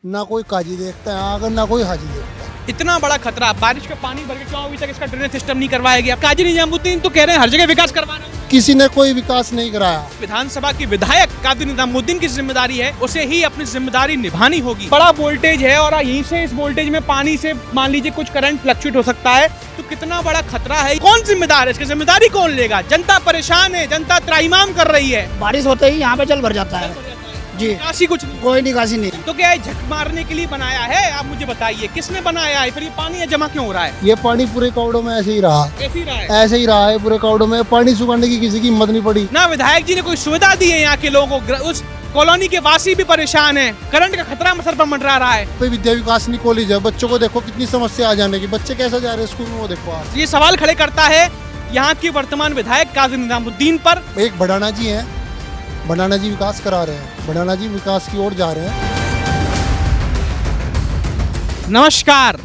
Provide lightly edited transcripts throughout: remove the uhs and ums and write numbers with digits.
ना कोई काजी देखता है अगर ना कोई हाजी देखता है। इतना बड़ा खतरा, बारिश का पानी भर के क्यों अभी तक इसका ड्रेनेज सिस्टम नहीं करवाया गया? काजी निजामुद्दीन तो कह रहे हैं हर जगह विकास करवाना। किसी ने कोई विकास नहीं कराया। विधानसभा की विधायक काजी निजामुद्दीन की जिम्मेदारी है, उसे ही अपनी जिम्मेदारी निभानी होगी। बड़ा वोल्टेज है और यहीं से इस वोल्टेज में पानी से मान लीजिए कुछ करंट फ्लक्चुएट हो सकता है, तो कितना बड़ा खतरा है। कौन जिम्मेदार है, इसकी जिम्मेदारी कौन लेगा? जनता परेशान है, जनता त्राहिमाम कर रही है। बारिश होते ही यहाँ पे जल भर जाता है जी। निकासी कुछ नहीं, कोई निकासी नहीं। तो क्या है, झक मारने के लिए बनाया है? आप मुझे बताइए किसने बनाया है? फिर ये पानी जमा क्यों हो रहा है? ये पानी पूरे कौड़ों में ऐसे ही रहा, ऐसे ही रहा है। ऐसे ही रहा है पूरे कौड़ों में। पानी सुखाने की किसी की हिम्मत नहीं पड़ी। ना विधायक जी ने कोई सुविधा दी है यहाँ के लोगों को। उस कॉलोनी के वासी भी परेशान है, करंट का खतरा सर पर मंडरा रहा है। कोई विद्या विकासनी कॉलेज है, बच्चों को देखो कितनी समस्या आ जाने की। बच्चे कैसे जा रहे हैं स्कूल में, वो देखो आप। ये सवाल खड़े करता है यहाँ के वर्तमान विधायक काजी निजामुद्दीन पर। एक भडाना जी हैं, भडाना जी विकास करा रहे हैं, भडाना जी विकास की ओर जा रहे हैं। नमस्कार,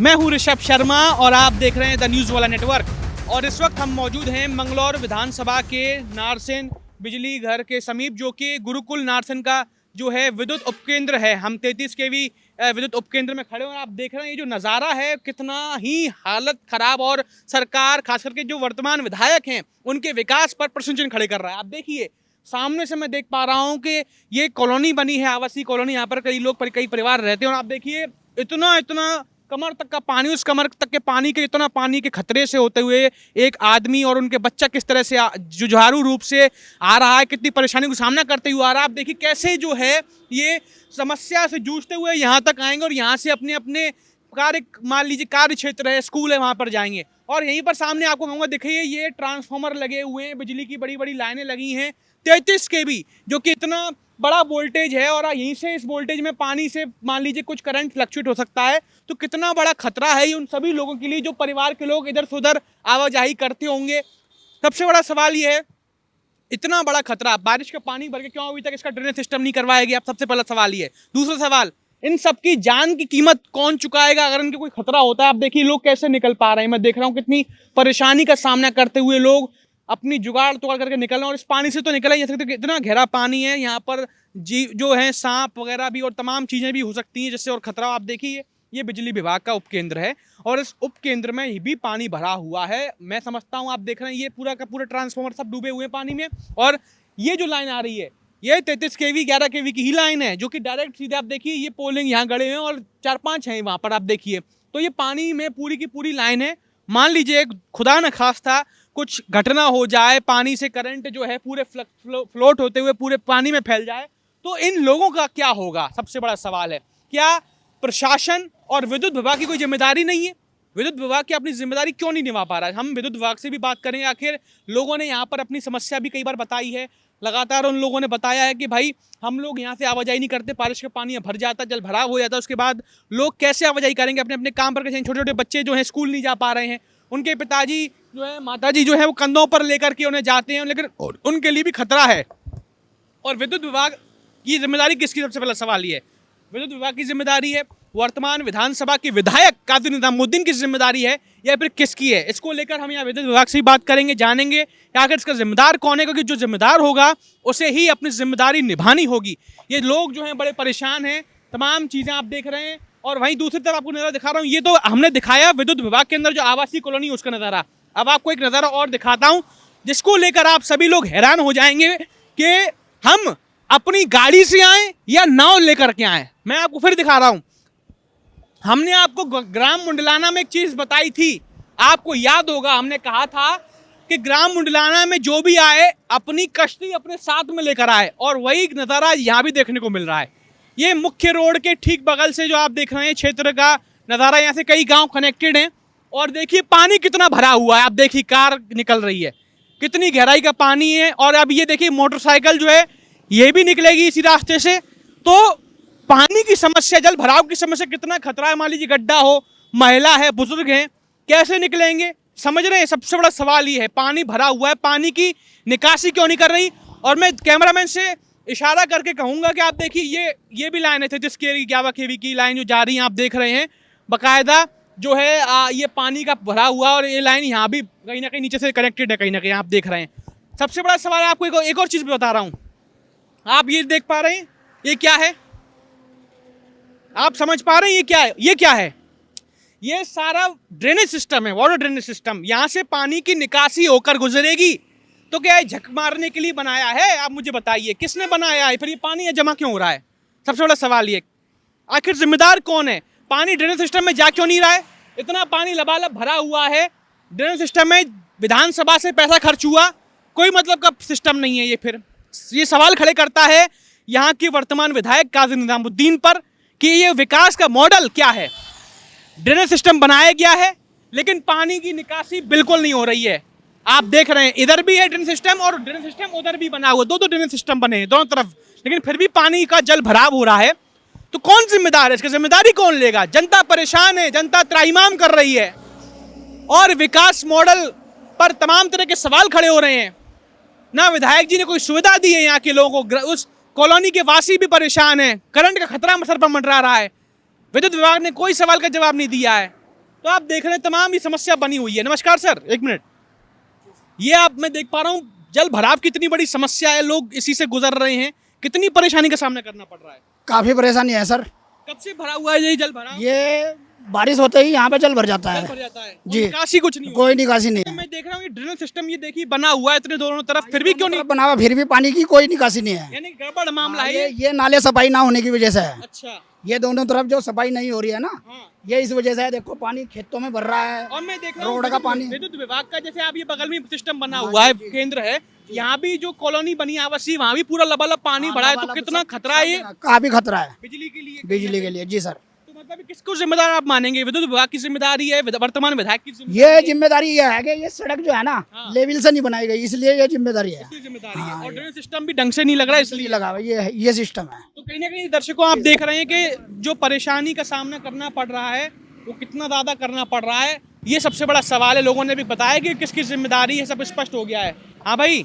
मैं हूँ ऋषभ शर्मा और आप देख रहे हैं द न्यूज़ वाला नेटवर्क। और इस वक्त हम मौजूद हैं मंगलौर विधानसभा के नारसेन बिजली घर के समीप, जो कि गुरुकुल नारसेन का जो है विद्युत उपकेंद्र है। हम 33 केवी विद्युत उपकेंद्र में खड़े हैं और आप देख रहे हैं ये जो नज़ारा है कितना ही हालत ख़राब, और सरकार खास करके जो वर्तमान विधायक हैं उनके विकास पर प्रश्न चिन्ह खड़े कर रहा है। आप देखिए सामने से मैं देख पा रहा हूँ कि ये कॉलोनी बनी है, आवासीय कॉलोनी। यहाँ पर कई लोग कई परिवार रहते हैं और आप देखिए इतना कमर तक का पानी, उस कमर तक के पानी के इतना पानी के खतरे से होते हुए एक आदमी और उनके बच्चा किस तरह से जुझारू रूप से आ रहा है, कितनी परेशानी का सामना करते हुए आ रहा है। आप देखिए कैसे जो है ये समस्या से जूझते हुए यहाँ तक आएंगे और यहाँ से अपने अपने कार्य, मान लीजिए कार्य क्षेत्र है, स्कूल है, वहाँ पर जाएंगे। और यहीं पर सामने आपको कहूँगा, देखिए ये ट्रांसफार्मर लगे हुए हैं, बिजली की बड़ी बड़ी लाइनें लगी हैं 33 केवी, जो कि इतना बड़ा वोल्टेज है। और यहीं से इस वोल्टेज में पानी से मान लीजिए कुछ करंट फ्लक्चुएट हो सकता है, तो कितना बड़ा खतरा है ये उन सभी लोगों के लिए जो परिवार के लोग इधर से उधर आवाजाही करते होंगे। सबसे बड़ा सवाल ये है, इतना बड़ा खतरा, बारिश का पानी भर के क्यों अभी तक इसका ड्रेनेज सिस्टम नहीं करवाया गया? सबसे पहला सवाल ये है। दूसरा सवाल, इन सबकी जान की कीमत कौन चुकाएगा अगर इनके कोई खतरा होता है? आप देखिए लोग कैसे निकल पा रहे हैं, मैं देख रहा हूँ कितनी परेशानी का सामना करते हुए लोग अपनी जुगाड़ तोड़ करके निकल रहे हैं। और इस पानी से तो निकला ही नहीं सकते, इतना गहरा पानी है, यहाँ पर जी जो है सांप वगैरह भी और तमाम चीज़ें भी हो सकती हैं जिससे और खतरा। आप देखिए ये बिजली विभाग का उपकेंद्र है और इस उपकेंद्र में भी पानी भरा हुआ है। मैं समझता हूँ, आप देख रहे हैं ये पूरा का पूरा ट्रांसफार्मर सब डूबे हुए हैं पानी में। और ये जो लाइन आ रही है ये 33 केवी 11 केवी की ही लाइन है, जो कि डायरेक्ट सीधे आप देखिए ये पोलिंग यहाँ गड़े हैं और 4-5 हैं वहाँ पर। आप देखिए तो ये पानी में पूरी की पूरी लाइन है। मान लीजिए खुदा न खास्ता कुछ घटना हो जाए, पानी से करंट जो है पूरे फ्लोट होते हुए पूरे पानी में फैल जाए, तो इन लोगों का क्या होगा? सबसे बड़ा सवाल है, क्या प्रशासन और विद्युत विभाग की कोई जिम्मेदारी नहीं है? विद्युत विभाग की अपनी जिम्मेदारी क्यों नहीं निभा पा रहा है? हम विद्युत विभाग से भी बात करेंगे। आखिर लोगों ने यहाँ पर अपनी समस्या भी कई बार बताई है, लगातार उन लोगों ने बताया है कि भाई हम लोग यहाँ से आवाजाही नहीं करते, बारिश का पानी भर जाता, जल भराव हो जाता है, उसके बाद लोग कैसे आवाजाही करेंगे अपने अपने काम पर? छोटे छोटे बच्चे जो हैं स्कूल नहीं जा पा रहे हैं, उनके पिताजी जो है माताजी जो है वो कंधों पर लेकर के उन्हें जाते हैं, लेकिन उनके लिए भी खतरा है। और विद्युत विभाग की जिम्मेदारी किसकी? सबसे पहला सवाल ये है, विद्युत विभाग की जिम्मेदारी है, वर्तमान विधानसभा के विधायक काजी निजामुद्दीन की जिम्मेदारी है, या फिर किसकी है? इसको लेकर हम यहाँ विद्युत विभाग से ही बात करेंगे, जानेंगे कि आखिर इसका जिम्मेदार कौन है, क्योंकि जो जिम्मेदार होगा उसे ही अपनी जिम्मेदारी निभानी होगी। ये लोग जो हैं बड़े परेशान हैं, तमाम चीज़ें आप देख रहे हैं। और वहीं दूसरी तरफ आपको नज़ारा दिखा रहा हूँ, ये तो हमने दिखाया विद्युत विभाग के अंदर जो आवासीय कॉलोनी उसका नज़ारा। अब आपको एक नज़ारा और दिखाता हूँ जिसको लेकर आप सभी लोग हैरान हो जाएंगे कि हम अपनी गाड़ी से आए या नाव लेकर के आए। मैं आपको फिर दिखा रहा हूँ, हमने आपको ग्राम मुंडलाना में एक चीज़ बताई थी, आपको याद होगा, हमने कहा था कि ग्राम मुंडलाना में जो भी आए अपनी कश्ती अपने साथ में लेकर आए, और वही नज़ारा यहाँ भी देखने को मिल रहा है। ये मुख्य रोड के ठीक बगल से जो आप देख रहे हैं क्षेत्र का नज़ारा, यहाँ से कई गांव कनेक्टेड हैं। और देखिए पानी कितना भरा हुआ है, आप देखिए कार निकल रही है, कितनी गहराई का पानी है। और अब ये देखिए मोटरसाइकिल जो है ये भी निकलेगी इसी रास्ते से। तो पानी की समस्या, जल भराव की समस्या, कितना खतरा है। मान लीजिए गड्ढा हो, महिला है, बुजुर्ग हैं, कैसे निकलेंगे? समझ रहे हैं? सबसे बड़ा सवाल ये है, पानी भरा हुआ है, पानी की निकासी क्यों नहीं कर रही? और मैं कैमरामैन से इशारा करके कहूँगा कि आप देखिए ये भी लाइन है 33 केवी 11 केवी की लाइन जो जा रही है, आप देख रहे हैं बाकायदा जो है ये पानी का भरा हुआ, और ये लाइन यहाँ भी कहीं ना कहीं नीचे से कनेक्टेड है, कहीं ना कहीं आप देख रहे हैं। सबसे बड़ा सवाल है, आपको एक और चीज़ भी बता रहा हूँ, आप ये देख पा रहे हैं ये क्या है? आप समझ पा रहे हैं ये क्या है? ये सारा ड्रेनेज सिस्टम है, वाटर ड्रेनेज सिस्टम। यहाँ से पानी की निकासी होकर गुजरेगी तो क्या है, झक मारने के लिए बनाया है? आप मुझे बताइए किसने बनाया है? फिर ये पानी जमा क्यों हो रहा है? सबसे बड़ा सवाल ये, आखिर जिम्मेदार कौन है? पानी ड्रेनेज सिस्टम में जा क्यों नहीं रहा है? इतना पानी लबालब भरा हुआ है ड्रेनेज सिस्टम में, विधानसभा से पैसा खर्च हुआ, कोई मतलब का सिस्टम नहीं है। फिर ये सवाल खड़े करता है यहाँ के वर्तमान विधायक काजी निजामुद्दीन पर कि ये विकास का मॉडल क्या है। ड्रेनेज सिस्टम बनाया गया है लेकिन पानी की निकासी बिल्कुल नहीं हो रही है। आप देख रहे हैं इधर भी है ड्रेनेज सिस्टम और ड्रेनेज सिस्टम उधर भी बना हुआ, दो ड्रेनेज सिस्टम बने हैं दोनों तरफ, लेकिन फिर भी पानी का जल भराव हो रहा है। तो कौन जिम्मेदार है? इसकी जिम्मेदारी कौन लेगा? जनता परेशान है, जनता त्राहिमाम कर रही है और विकास मॉडल पर तमाम तरह के सवाल खड़े हो रहे हैं। ना विधायक जी ने कोई सुविधा दी है यहाँ के लोगों को, उस कॉलोनी के वासी भी परेशान है, करंट का खतरा सर पर मंडरा रहा है, विद्युत विभाग ने कोई सवाल का जवाब नहीं दिया है। तो आप देख रहे हैं तमाम ये समस्या बनी हुई है। नमस्कार सर, एक मिनट, ये आप मैं देख पा रहा हूँ जल भराव कितनी बड़ी समस्या है, लोग इसी से गुजर रहे हैं, कितनी परेशानी का सामना करना पड़ रहा है? काफ़ी परेशानी है सर। कब से भरा हुआ है ये जल भराव? ये बारिश होते ही यहाँ पे जल भर जाता जल है भर जाता है, जी। निकासी कुछ नहीं कोई निकासी नहीं है। है। मैं देख रहा हूँ ये ड्रेनेज सिस्टम ये देखिए बना हुआ है इतने दोनों तरफ, फिर भी क्यों नहीं? बना हुआ फिर भी पानी की कोई निकासी नहीं है। यानी गड़बड़ मामला है ये नाले सफाई ना होने की वजह से है। अच्छा, ये दोनों तरफ जो सफाई नहीं हो रही है ना, हाँ। ये इस वजह से है। देखो पानी खेतों में भर रहा है और मैं देख रहा हूँ रोड का पानी। विद्युत विभाग का जैसे आप ये बगल में सिस्टम बना हुआ है, केंद्र है, यहाँ भी जो कॉलोनी बनी है आवासीय, वहाँ भी पूरा लबालब पानी भरा है। तो कितना खतरा है ये काफी खतरा है बिजली के लिए? बिजली के लिए जी सर। तो मतलब किसको जिम्मेदार आप मानेंगे? विद्युत विभाग की जिम्मेदारी है, वर्तमान विधायक की जिम्मेदारी ये जिम्मेदारी ये है कि ये सड़क जो है ना हाँ। लेवल से नहीं बनाई गई, इसलिए ये जिम्मेदारी है। इसकी जिम्मेदारी है। और ड्रेनेज सिस्टम भी ढंग से नहीं लग रहा है इसलिए लगा हुआ ये सिस्टम है। तो कहीं ना कहीं दर्शकों आप देख रहे हैं कि जो परेशानी का सामना करना पड़ रहा है वो कितना ज़्यादा करना पड़ रहा है, ये सबसे बड़ा सवाल है। लोगों ने भी बताया कि किसकी जिम्मेदारी है, सब स्पष्ट हो गया है। हाँ भाई,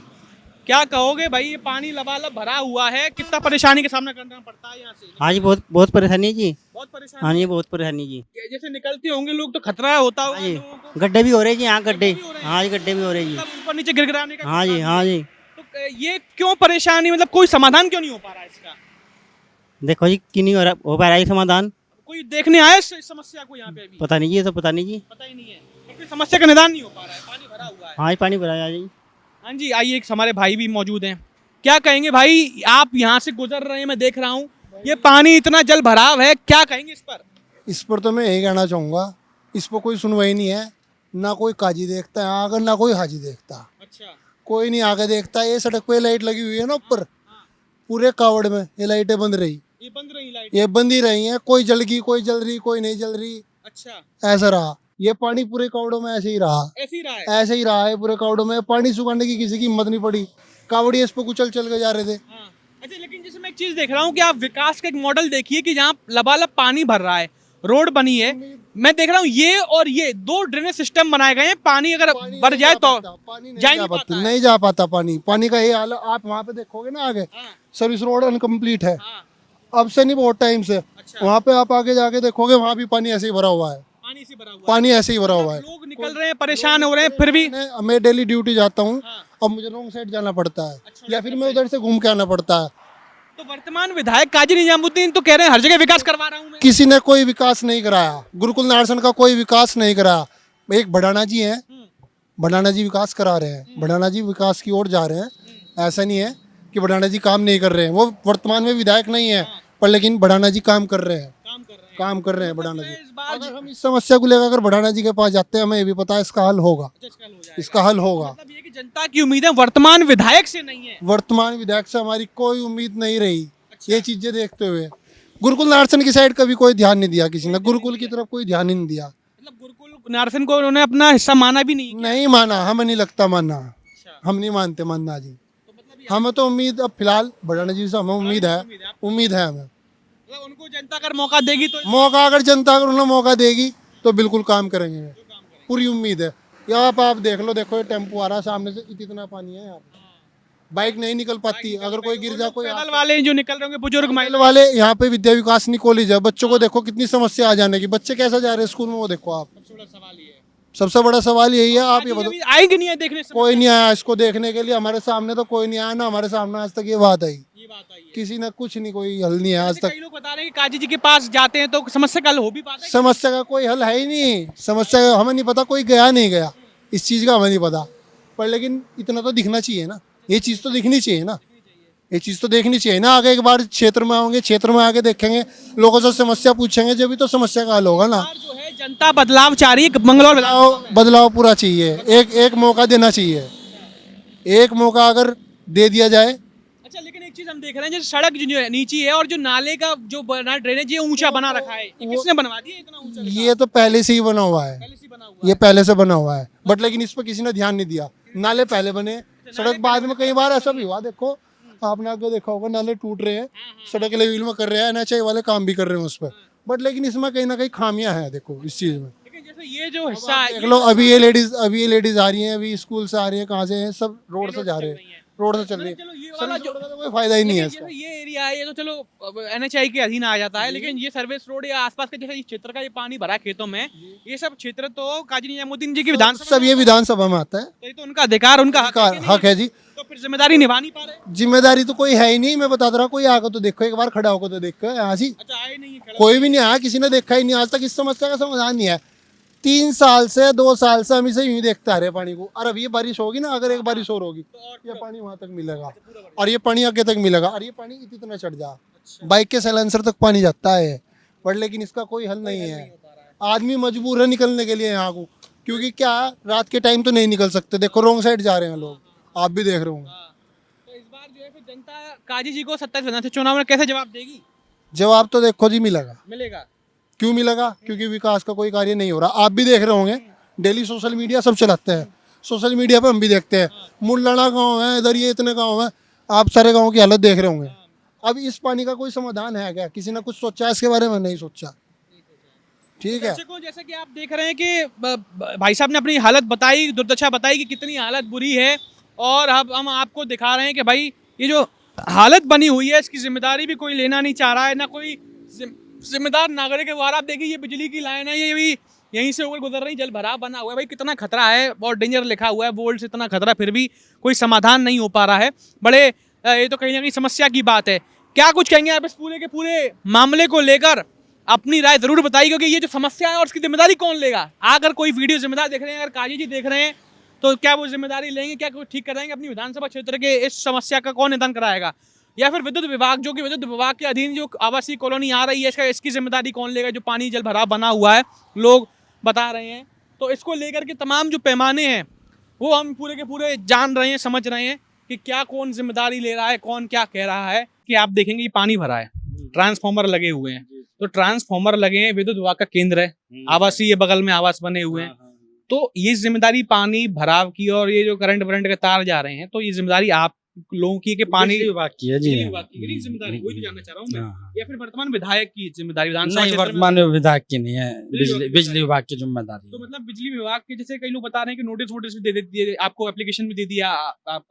क्या कहोगे भाई? ये पानी लबालब भरा हुआ है, कितना परेशानी का सामना करना पड़ता है यहाँ से? हाँ जी, बहुत बहुत परेशानी है जी। बहुत परेशानी। हाँ जी, बहुत परेशानी जी। जैसे निकलते होंगे लोग तो खतरा होता होगा हाँ जी, लोगों को। गड्ढे भी हो रहे हैं जी, यहाँ गड्ढे। भी हो रहे हैं। हाँ जी, गड्ढे भी हो रहे हैं जी। मतलब ऊपर नीचे गिरगिराने का हाँ जी, खतरा हाँ है। जी। तो ये क्यों परेशानी, मतलब कोई समाधान क्यों नहीं हो पा रहा है इसका? देखो जी, क्यों नहीं हो पा रहा है समाधान? कोई देखने आया इस समस्या को यहाँ पे? अभी पता नहीं जी, ये तो पता नहीं जी। पता ही नहीं है, तो फिर समस्या का निदान नहीं हो पा रहा है, पानी भरा हुआ है। हाँ जी, पानी भरा है जी। हाँ जी, आइए, एक हमारे भाई भी मौजूद हैं। क्या कहेंगे भाई, आप यहाँ से गुजर रहे हैं, मैं देख रहा हूँ ये पानी इतना जल भराव है, क्या कहेंगे इस पर? इस पर तो मैं यही कहना चाहूँगा, इस पर कोई सुनवाई नहीं है, ना कोई काजी देखता है आकर, ना कोई हाजी देखता। अच्छा, कोई नहीं आके देखता। ये सड़क पे लाइट लगी हुई है ना ऊपर, पूरे कावड़ में ये लाइटें बंद रही, ये बंद रही लाइट? ये बंद ही रही हैं। कोई जल गई, कोई जल रही, कोई नहीं जल रही, अच्छा, ऐसा रहा। ये पानी पूरे कावड़ों में ऐसे ही रहा, ऐसे ही रहा है? ऐसे ही रहा है पूरे कावड़ों में। पानी सुखाने की किसी की हिम्मत नहीं पड़ी, कावड़िया इस पर कुचल चल के जा रहे थे। हाँ। अच्छा, लेकिन जैसे मैं एक चीज देख रहा हूँ कि आप विकास का एक मॉडल देखिए कि जहाँ लबालब पानी भर रहा है, रोड बनी है, मैं देख रहा हूँ ये और ये दो ड्रेनेज सिस्टम बनाए गए हैं। पानी अगर भर जाए तो जा नहीं पाता है। नहीं जा पाता पानी। पानी का ये हाल आप वहाँ पे देखोगे ना, आगे हाँ, सर्विस रोड अनकम्प्लीट है, हाँ, अब से नहीं बहुत टाइम से। अच्छा। वहाँ पे आप आगे जाके देखोगे, वहाँ भी पानी ऐसे ही भरा हुआ है, पानी से भरा हुआ है। पानी ऐसे ही भरा हुआ है। लोग निकल रहे हैं, परेशान हो रहे हैं, फिर भी मैं डेली ड्यूटी जाता हूँ, हाँ। अब मुझे रॉन्ग साइड जाना पड़ता है, अच्छा, या फिर मैं उधर से घूम के आना पड़ता है। तो वर्तमान विधायक काजी निजामुद्दीन तो कह रहे हैं हर जगह विकास करवा रहा हूँ मैं। किसी ने कोई विकास नहीं कराया, गुरुकुल नारसन का कोई विकास नहीं कराया। एक भडाना जी हैं, भडाना जी विकास करा रहे हैं, भडाना जी विकास की ओर जा रहे हैं। ऐसा नहीं है कि भडाना जी काम नहीं कर रहे हैं, वो वर्तमान में विधायक नहीं है, पर लेकिन भडाना जी काम कर रहे हैं, काम कर रहे हैं भडाना जी। इस बार अगर हम इस समस्या को लेकर अगर भडाना जी के पास जाते हैं, हमें ये भी पता है इसका हल होगा, इसका हल होगा। मतलब ये कि जनता की उम्मीदें वर्तमान विधायक से नहीं है। वर्तमान विधायक से हमारी कोई उम्मीद नहीं रही। ये चीजें देखते हुए गुरुकुल नारसन की साइड कभी कोई ध्यान नहीं दिया, किसी ने गुरुकुल की तरफ कोई ध्यान ही नहीं दिया। मतलब गुरुकुल नारसन को उन्होंने अपना हिस्सा माना भी नहीं? नहीं माना, हमें नहीं लगता मानना, अच्छा। हम नहीं मानते मानना जी। तो मतलब हमें तो उम्मीद अब फिलहाल भडाना जी से हमें उम्मीद है, उम्मीद है हमें। मतलब उनको जनता अगर मौका देगी तो मौका, अगर जनता अगर उन्हें मौका देगी तो बिल्कुल काम करेंगे, पूरी उम्मीद है। या आप देख लो, देखो ये टेम्पो आ रहा है सामने से, इतना पानी है यहाँ पे, बाइक नहीं निकल पाती। अगर कोई गिर जा, कोई पैदल वाले जो निकल रहे होंगे, बुजुर्ग महिला वाले, यहाँ पे विद्या विकास कॉलेज है, बच्चों को देखो कितनी समस्या आ जाने की, बच्चे कैसे जा रहे हैं स्कूल में, वो देखो आप। सबसे बड़ा सवाल ये है। सबसे बड़ा सवाल यही है। आप ये बताओ, अभी आएंगे नहीं आए देखने से कोई नहीं आया इसको देखने के लिए, हमारे सामने तो कोई नहीं आया ना, हमारे सामने आज तक ये बात आई, ये बात आई है। किसी ने कुछ नहीं, कोई हल नहीं है आज जैसे तक। कई लोग बता रहे हैं कि काजी जी के पास जाते हैं तो समस्या का हल हो भी पाता है। समस्या का कोई हल है ही नहीं, समस्या का हमें नहीं पता, कोई गया नहीं गया, इस चीज़ का हमें नहीं पता। पर लेकिन इतना तो दिखना चाहिए ना, ये चीज़ तो दिखनी चाहिए ना, ये चीज़ तो देखनी चाहिए ना। आगे एक बार क्षेत्र में आओगे, क्षेत्र में आके देखेंगे, लोगों से समस्या पूछेंगे, जब भी तो समस्या का हल होगा ना। सरकार जो है जनता बदलाव चाह रही है मंगलौर बदलाव पूरा चाहिए, एक मौका देना चाहिए, एक मौका अगर दे दिया जाए। अच्छा, लेकिन एक चीज हम देख रहे हैं, जैसे सड़क जो है नीची है और जो नाले का जो बना ड्रेनेज ये ऊंचा बना रखा है, ये किसने बनवा दिया इतना ऊंचा? ये तो पहले से ही बना हुआ है, पहले से बना हुआ ये पहले से बना हुआ है, बट लेकिन इस पर किसी ने ध्यान नहीं दिया। नाले पहले बने, सड़क बाद में, कई बार ऐसा भी हुआ, देखो आपने आगे देखा होगा, नाले टूट रहे हैं, सड़क लेवल में कर रहे हैं, एनएचआई वाले काम भी कर रहे हैं उस पर, बट लेकिन इसमें कहीं ना कहीं खामियां हैं, देखो इस चीज़ में। लेकिन जैसे ये जो हिस्सा है देख लो, अभी ये लेडीज आ रही हैं, अभी स्कूल से आ रही हैं, कहाँ से हैं, सब रोड से जा रहे हैं, रोड से चल रही है। चलो ये वाला सर्विस रोड का तो कोई फायदा ही नहीं है इसका। जैसे ये एरिया है, ये तो चलो एनएचआई के अधीन आ जाता है, लेकिन ये सर्विस रोड या आसपास के जैसे इस क्षेत्र का ये पानी भरा खेतों में, ये सब क्षेत्र तो काजी निजामुद्दीन जी की विधानसभा सब ये विधानसभा में आता है, तो ये तो उनका अधिकार, उनका हक है कि नहीं? हक है जी। तो फिर जिम्मेदारी निभा नहीं पा रहे। जिम्मेदारी तो कोई है ही नहीं, मैं बता दे रहा हूँ, कोई आकर तो देखो, एक बार खड़ा होकर तो देखो यहाँ से। अच्छा, आए नहीं है खड़ा। कोई भी नहीं आया, किसी ने देखा ही नहीं आज तक, इस समस्या का समाधान नहीं है। 3 साल से 2 साल से हम इसे यूं ही देखते आ रहे हैं पानी को, और अब ये बारिश होगी ना, अगर एक बारिश और होगी, ये पानी वहां तक मिलेगा, और ये पानी आगे तक मिलेगा, और ये पानी इतना चढ़ जा, बाइक के साइलेंसर तक पानी जाता है, बट लेकिन इसका कोई हल नहीं है। आदमी मजबूर है निकलने के लिए यहाँ को, क्योंकि क्या रात के टाइम तो नहीं निकल सकते, देखो रॉन्ग साइड जा रहे हैं लोग, आप भी देख रहे होंगे। तो इस बार जो है फिर जनता काजी जी को 27 विधानसभा चुनाव में कैसे जवाब देगी? जवाब तो देखो जी मिलेगा। मिलेगा। क्यों मिलेगा? क्योंकि विकास का कोई कार्य नहीं हो रहा, आप भी देख रहे होंगे, डेली सोशल मीडिया सब चलाते हैं, सोशल मीडिया पे हम भी देखते हैं, मुल्लाना गांव है इधर, ये इतने गांव हैं, आप सारे गांव की हालत देख रहे होंगे। अब इस पानी का कोई समाधान है क्या? किसी ने कुछ सोचा है इसके बारे में? नहीं सोचा। ठीक है, दर्शकों, जैसा कि आप देख रहे हैं कि भाई साहब ने अपनी हालत बताई, दुर्दशा बताई कि कितनी हालत बुरी है, और अब हम आपको दिखा रहे हैं कि भाई ये जो हालत बनी हुई है इसकी जिम्मेदारी भी कोई लेना नहीं चाह रहा है, ना कोई जिम्मेदार नागरिक है। आप देखिए, ये बिजली की लाइन है, ये भी यहीं से ऊपर गुजर रही, जल भराव बना हुआ है, भाई कितना खतरा है, और डेंजर लिखा हुआ है बोल्ट से, इतना खतरा, फिर भी कोई समाधान नहीं हो पा रहा है। बड़े ये तो कहीं ना कहीं समस्या की बात है। क्या कुछ कहेंगे आप इस पूरे के पूरे मामले को लेकर? अपनी राय जरूर बताइए, क्योंकि ये जो समस्या है और उसकी जिम्मेदारी कौन लेगा? अगर कोई वीडियो जिम्मेदार देख रहे हैं, अगर काजी जी देख रहे हैं, तो क्या वो जिम्मेदारी लेंगे? क्या कोई ठीक कराएंगे अपनी विधानसभा क्षेत्र के इस समस्या का? कौन निदान कराएगा? या फिर विद्युत विभाग, जो कि विद्युत विभाग के अधीन जो आवासीय कॉलोनी आ रही है, इसकी जिम्मेदारी कौन लेगा? जो पानी जल भराव बना हुआ है, लोग बता रहे हैं, तो इसको लेकर के तमाम जो पैमाने हैं वो हम पूरे के पूरे जान रहे हैं, समझ रहे हैं कि क्या कौन जिम्मेदारी ले रहा है, कौन क्या कह रहा है। कि आप देखेंगे ये पानी भरा है, ट्रांसफार्मर लगे हुए हैं, तो ट्रांसफार्मर लगे हैं, विद्युत विभाग का केंद्र है, आवासीय बगल में आवास बने हुए हैं, तो ये जिम्मेदारी पानी भराव की, और ये जो करंट वरंट के तार जा रहे हैं, तो ये जिम्मेदारी आप लोगों की कि पानी विभाग की है जी। बिजली विभाग की जिम्मेदारी, वही तो जानना चाह रहा हूँ मैं। या फिर वर्तमान विधायक की जिम्मेदारी? विधानसभा नहीं, क्षेत्र में वर्तमान विभाग की नहीं है, बिजली बिजली विभाग की जिम्मेदारी तो है। मतलब बिजली विभाग के, जैसे कई लोग बता रहे हैं कि नोटिस वोटिस भी दे दिए आपको, एप्लीकेशन भी दे दिया,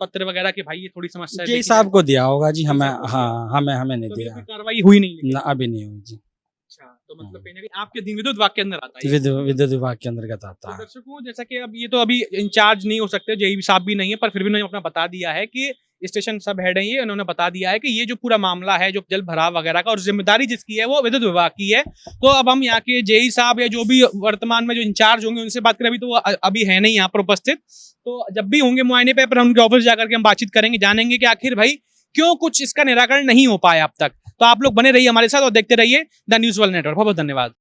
पत्र वगैरह के, भाई ये थोड़ी समस्या है, जी देखिए साहब को दिया होगा जी, हमें, साहब को हाँ हमें नहीं तो अभी दिया, कोई कार्रवाई हुई नहीं लेकिन। ना अभी नहीं हुई जी। अच्छा, तो मतलब कहीं ना कहीं आपके अधीन विद्युत विभाग के अंदर आता है। विद्युत विभाग के अंतर्गत आता तो है। दर्शकों, जैसा कि अब ये तो अभी इंचार्ज नहीं हो सकते, जेई साहब भी नहीं है, पर फिर भी उन्होंने अपना बता दिया है कि स्टेशन सब हेड है, ये उन्होंने बता दिया है कि ये जो पूरा मामला है, जो जल भराव वगैरह का, और जिम्मेदारी जिसकी है वो विद्युत विभाग की है। तो अब हम यहाँ के जेई साहब या जो भी वर्तमान में जो इंचार्ज होंगे उनसे बात करें, अभी तो वो अभी है नहीं यहाँ पर उपस्थित, तो जब भी होंगे मुआयने पे, पर उनके ऑफिस जाकर के हम बातचीत करेंगे, जानेंगे कि आखिर भाई क्यों कुछ इसका निराकरण नहीं हो पाया अब तक। तो आप लोग बने रहिए हमारे साथ और देखते रहिए द न्यूज़ वर्ल्ड नेटवर्क। बहुत बहुत धन्यवाद।